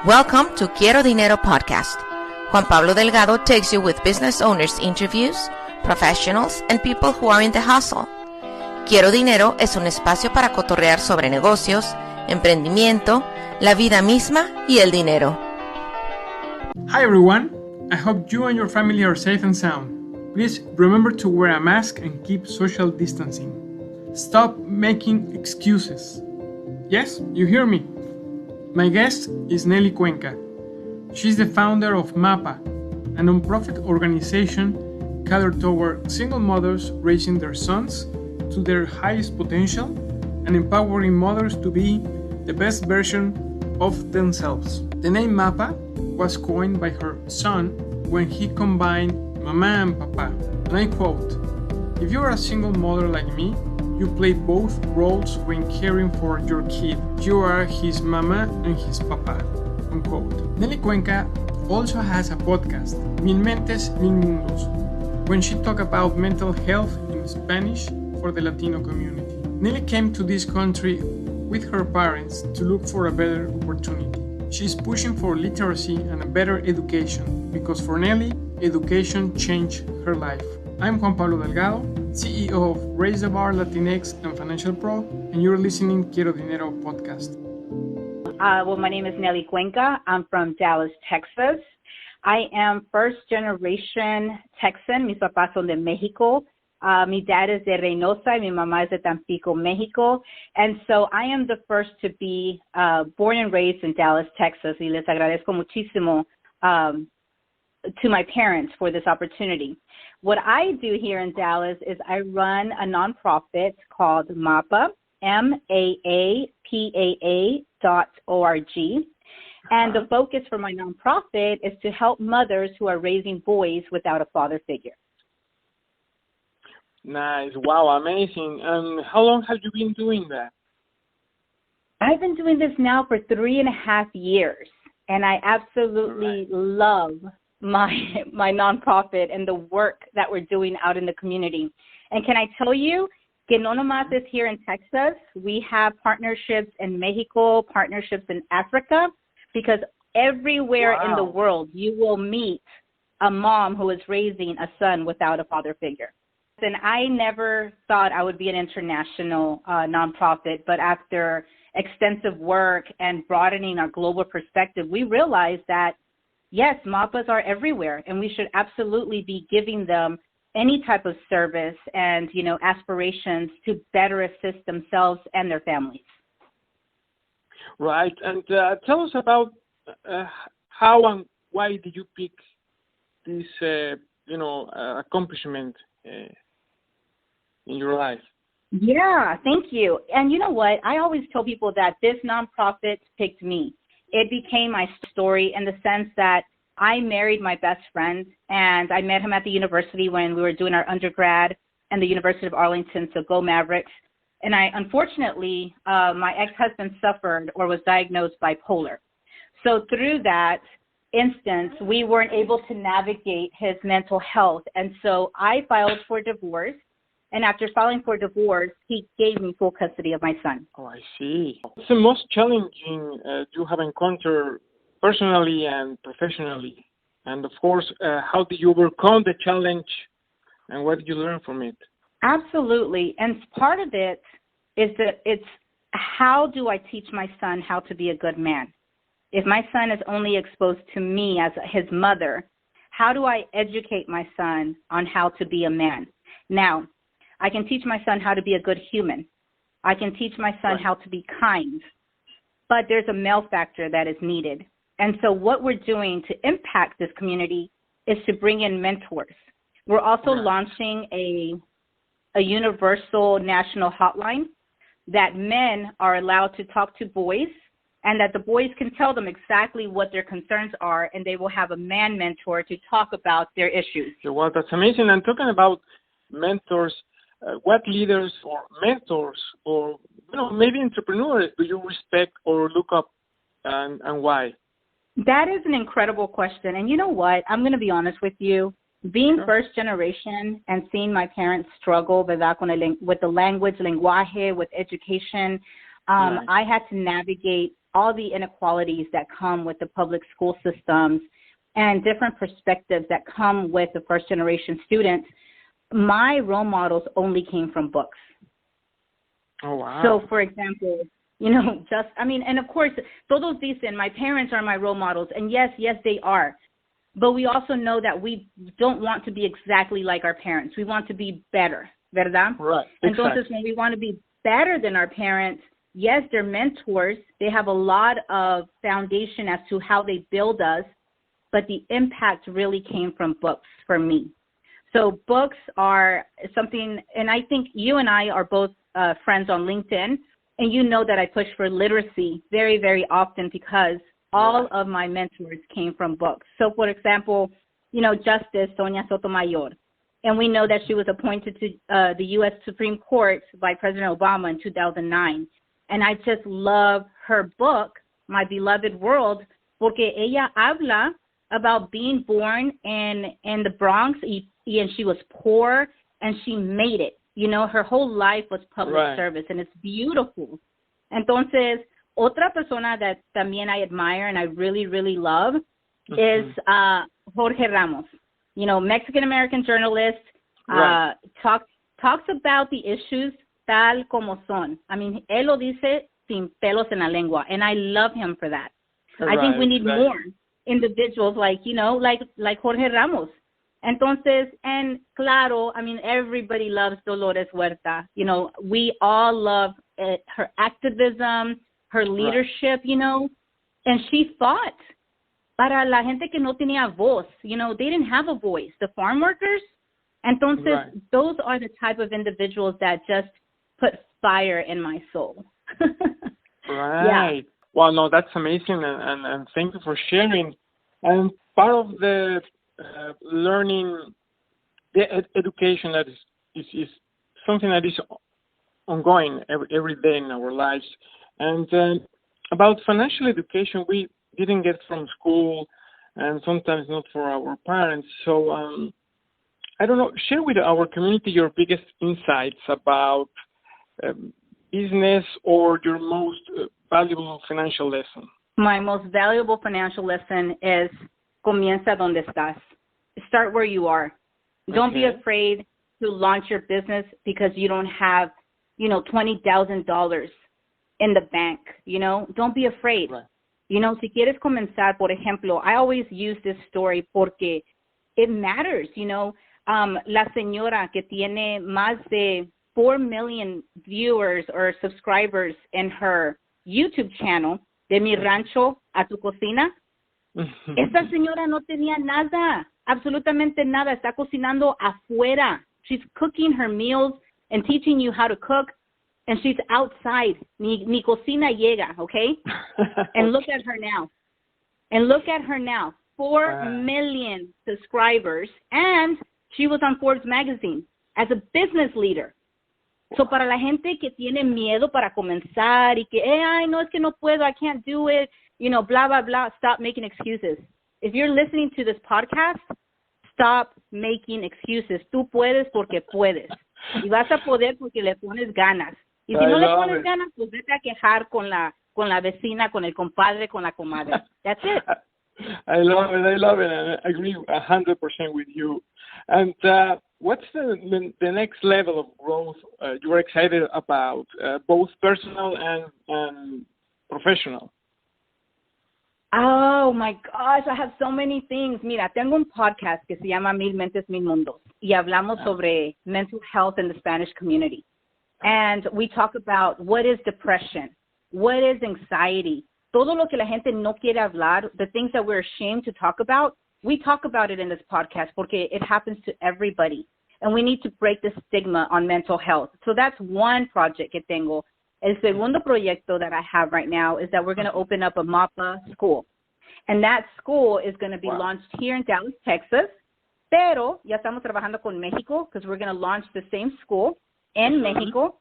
Welcome to Quiero Dinero podcast. Juan Pablo Delgado takes you with business owners interviews, professionals, and people who are in the hustle. Quiero Dinero es un espacio para cotorrear sobre negocios, emprendimiento, la vida misma y el dinero. Hi everyone, I hope you and your family are safe and sound. Please remember to wear a mask and keep social distancing. Stop making excuses. Yes, you hear me. My guest is Nelly Cuenca. She's the founder of MaaPaa, a non-profit organization catered toward single mothers raising their sons to their highest potential and empowering mothers to be the best version of themselves. The name MaaPaa was coined by her son when he combined Mama and Papa. And I quote, "If you are a single mother like me, you play both roles when caring for your kid. You are his mama and his papa," unquote. Nelly Cuenca also has a podcast, Mentes, mundos, when she talks about mental health in Spanish for the Latino community. Nelly came to this country with her parents to look for a better opportunity. She's pushing for literacy and a better education because for Nelly, education changed her life. I'm Juan Pablo Delgado, CEO of Raise the Bar Latinx and Financial Pro, and you're listening Quiero Dinero podcast. Well, my name is Nelly Cuenca. I'm from Dallas, Texas. I am first generation Texan. Mis papás son de Mexico. Mi dad is de Reynosa y mi mamá es de Tampico, Mexico. And so I am the first to be born and raised in Dallas, Texas. Y les agradezco muchísimo to my parents for this opportunity. What I do here in Dallas is I run a nonprofit called MaaPaa, MaaPaa.org. And the focus for my nonprofit is to help mothers who are raising boys without a father figure. Nice. Wow, amazing. And how long have you been doing that? I've been doing this now for 3.5 years, and I absolutely love my nonprofit and the work that we're doing out in the community. And can I tell you, que no nomás is here in Texas, we have partnerships in Mexico, partnerships in Africa, because everywhere in the world you will meet a mom who is raising a son without a father figure. And I never thought I would be an international nonprofit, but after extensive work and broadening our global perspective, we realized that yes, MaaPaas are everywhere, and we should absolutely be giving them any type of service and, aspirations to better assist themselves and their families. Right. And tell us about how and why did you pick this, accomplishment in your life? Yeah, thank you. And you know what? I always tell people that this nonprofit picked me. It became my story in the sense that I married my best friend, and I met him at the university when we were doing our undergrad and the University of Arlington, so go Mavericks. And unfortunately, my ex-husband suffered or was diagnosed bipolar. So through that instance, we weren't able to navigate his mental health. And so I filed for divorce. And after filing for divorce, he gave me full custody of my son. Oh, I see. What's the most challenging you have encountered personally and professionally? And of course, how did you overcome the challenge and what did you learn from it? Absolutely. And part of it is that it's how do I teach my son how to be a good man? If my son is only exposed to me as his mother, how do I educate my son on how to be a man? Now, I can teach my son how to be a good human. I can teach my son how to be kind. But there's a male factor that is needed. And so what we're doing to impact this community is to bring in mentors. We're also launching a universal national hotline that men are allowed to talk to boys, and that the boys can tell them exactly what their concerns are, and they will have a man mentor to talk about their issues. Well, that's amazing. And talking about mentors, what leaders or mentors or maybe entrepreneurs do you respect or look up, and why? That is an incredible question. And you know what? I'm going to be honest with you. Being first generation and seeing my parents struggle, ¿verdad? With the language, lenguaje, with education, Right. I had to navigate all the inequalities that come with the public school systems and different perspectives that come with the first-generation students. My role models only came from books. Oh, wow. So, for example, and of course, todos dicen, my parents are my role models. And yes, they are. But we also know that we don't want to be exactly like our parents. We want to be better, ¿verdad? Right, exactly. Entonces, when we want to be better than our parents, yes, they're mentors. They have a lot of foundation as to how they build us, but the impact really came from books for me. So books are something, and I think you and I are both friends on LinkedIn, and you know that I push for literacy very, very often because all of my mentors came from books. So, for example, Justice Sonia Sotomayor, and we know that she was appointed to the U.S. Supreme Court by President Obama in 2009. And I just love her book, My Beloved World, porque ella habla about being born in the Bronx, and she was poor, and she made it. Her whole life was public service, and it's beautiful. Entonces, otra persona that también I admire and I really, really love is Jorge Ramos. Mexican-American journalist, talks about the issues tal como son. I mean, él lo dice sin pelos en la lengua, and I love him for that. I think we need more individuals like Jorge Ramos. Entonces, and claro, I mean, everybody loves Dolores Huerta. We all love her activism, her leadership, and she fought para la gente que no tenía voz. They didn't have a voice, the farm workers. Entonces, those are the type of individuals that just put fire in my soul. Right. Yeah. Well, no, that's amazing, and thank you for sharing. And part of the learning, the education that is something that is ongoing every day in our lives. And about financial education, we didn't get from school, and sometimes not for our parents. So I don't know, share with our community your biggest insights about business or your most valuable financial lesson. My most valuable financial lesson is comienza donde estás. Start where you are. Don't be afraid to launch your business because you don't have, $20,000 in the bank. Don't be afraid. Right. Si quieres comenzar, por ejemplo, I always use this story porque it matters. La señora que tiene más de 4 million viewers or subscribers in her YouTube channel, De Mi Rancho a Tu Cocina, esta señora no tenía nada, absolutamente nada. Está cocinando afuera. She's cooking her meals and teaching you how to cook, and she's outside. Ni cocina llega, okay? And look at her now. 4 million subscribers, and she was on Forbes magazine as a business leader. So para la gente que tiene miedo para comenzar y que, ay, no, es que no puedo, I can't do it, blah, blah, blah, stop making excuses. If you're listening to this podcast, stop making excuses. Tú puedes porque puedes. Y vas a poder porque le pones ganas. Y si no le pones ganas, pues vete a quejar con la vecina, con el compadre, con la comadre. That's it. I love it, and I agree 100% with you. And what's the next level of growth you're excited about, both personal and professional? Oh, my gosh, I have so many things. Mira, tengo un podcast que se llama Mil Mentes, Mil Mundos, y hablamos sobre mental health in the Spanish community. And we talk about what is depression, what is anxiety, todo lo que la gente no quiere hablar, the things that we're ashamed to talk about, we talk about it in this podcast porque it happens to everybody. And we need to break the stigma on mental health. So that's one project que tengo. El segundo proyecto that I have right now is that we're going to open up a MaaPaa school. And that school is going to be launched here in Dallas, Texas. Pero ya estamos trabajando con Mexico because we're going to launch the same school in Mexico,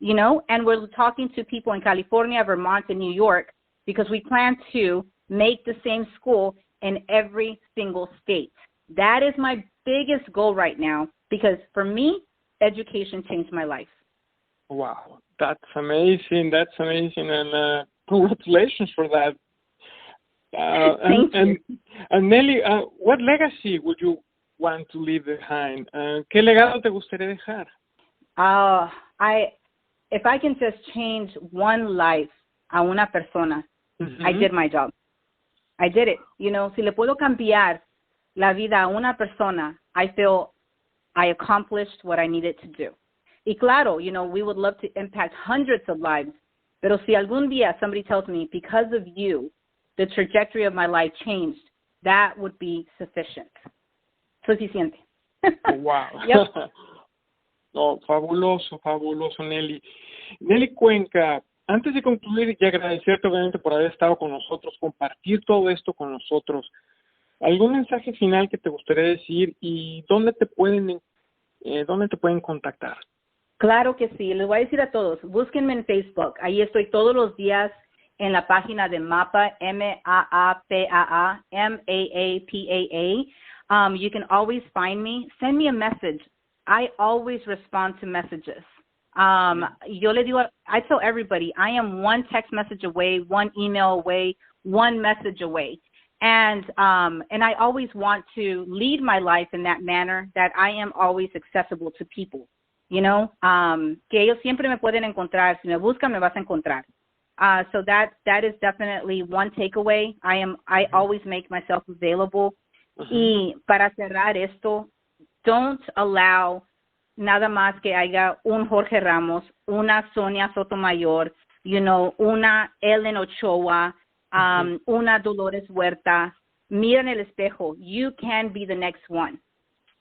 and we're talking to people in California, Vermont, and New York because we plan to make the same school in every single state. That is my biggest goal right now because for me, education changed my life. Wow. That's amazing. And congratulations for that. Thank you. And Nelly, what legacy would you want to leave behind? ¿Qué legado te gustaría dejar? If I can just change one life a una persona, I did my job. I did it. You know, si le puedo cambiar la vida a una persona, I feel I accomplished what I needed to do. Y claro, you know, we would love to impact hundreds of lives, pero si algún día somebody tells me, because of you, the trajectory of my life changed, that would be sufficient. Suficiente. Wow. Yep. No, fabuloso, Nelly. Nelly Cuenca, antes de concluir y agradecerte obviamente por haber estado con nosotros, compartir todo esto con nosotros, ¿algún mensaje final que te gustaría decir y dónde te pueden contactar? Claro que sí, les voy a decir a todos, búsquenme en Facebook, ahí estoy todos los días en la página de MaaPaa, MaaPaa, MaaPaa. You can always find me, send me a message. I always respond to messages. Yo le digo, I tell everybody, I am one text message away, one email away, one message away. And I always want to lead my life in that manner that I am always accessible to people, you know, que ellos siempre me pueden encontrar. Si me buscan, me vas a encontrar. So that is definitely one takeaway. I always make myself available. Y para cerrar esto, don't allow nada más que haya un Jorge Ramos, una Sonia Sotomayor, you know, una Ellen Ochoa, una Dolores Huerta. Mira en el espejo. You can be the next one.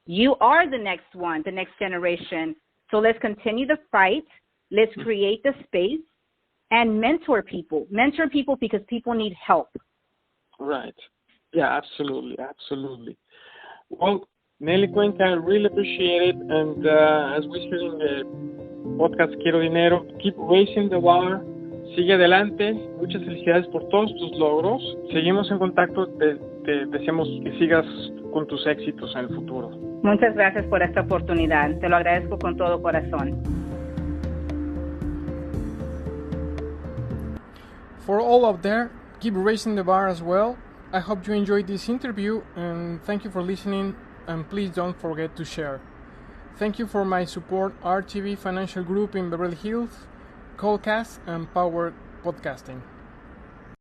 You are the next one, the next generation. So let's continue the fight. Let's create the space and mentor people. Mentor people because people need help. Right. Yeah, absolutely. Well, Nelly Cuenca, I really appreciate it. And as we said in the podcast Quiero Dinero, keep raising the bar. Sigue adelante. Muchas felicidades por todos tus logros. Seguimos en contacto. Te deseamos que sigas con tus éxitos en el futuro. Muchas gracias por esta oportunidad. Te lo agradezco con todo corazón. For all out there, keep raising the bar as well. I hope you enjoyed this interview and thank you for listening, and please don't forget to share. Thank you for my support RTV Financial Group in Beverly Hills, Callcast and Power Podcasting.